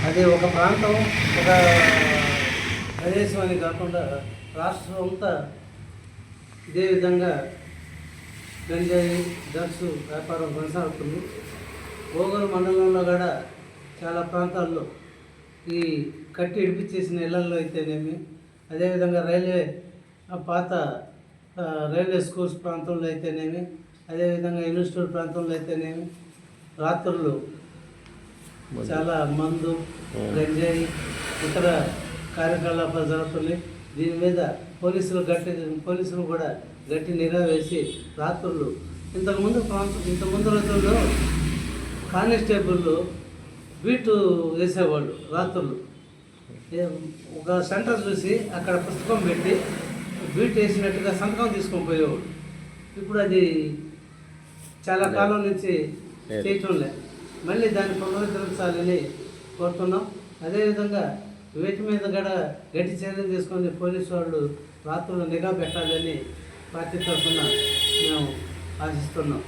అది ఒక ప్రాంతం, ఒక ప్రదేశం అని కాకుండా రాష్ట్రం అంతా ఇదే విధంగా గంజాయి డ్రగ్స్ వ్యాపారం కొనసాగుతుంది. ఓగూరు మండలంలో కూడా చాలా ప్రాంతాల్లో ఈ కట్టి ఇడిపించేసిన ఇళ్లలో అయితేనేమి, అదేవిధంగా పాత రైల్వే స్కూల్స్ ప్రాంతంలో అయితేనేమి, అదేవిధంగా ఇన్స్టిట్యూట్ ప్రాంతంలో అయితేనేమి రాత్రులు చాలా మందు, గంజాయి, ఇతర కార్యకలాపాలు జరుగుతున్నాయి. దీని మీద పోలీసులు కూడా గట్టి నిఘా వేసి రాత్రులు ఇంతకుముందు రోజుల్లో కానిస్టేబుల్ బీటు వేసేవాళ్ళు. రాత్రులు ఒక సెంటర్ చూసి అక్కడ పుస్తకం పెట్టి బీట్ వేసినట్టుగా సంతకం తీసుకొని పోయేవాడు. ఇప్పుడు అది చాలా కాలం నుంచి చేయటం లేదు. మళ్ళీ దాన్ని పునరుద్ధరించాలని కోరుతున్నాం. అదేవిధంగా వీటి మీద కూడా గట్టి చర్యలు తీసుకొని పోలీసు వాళ్ళు రాత్రులు నిఘా పెట్టాలని పార్టీ తరఫున మేము ఆశిస్తున్నాం.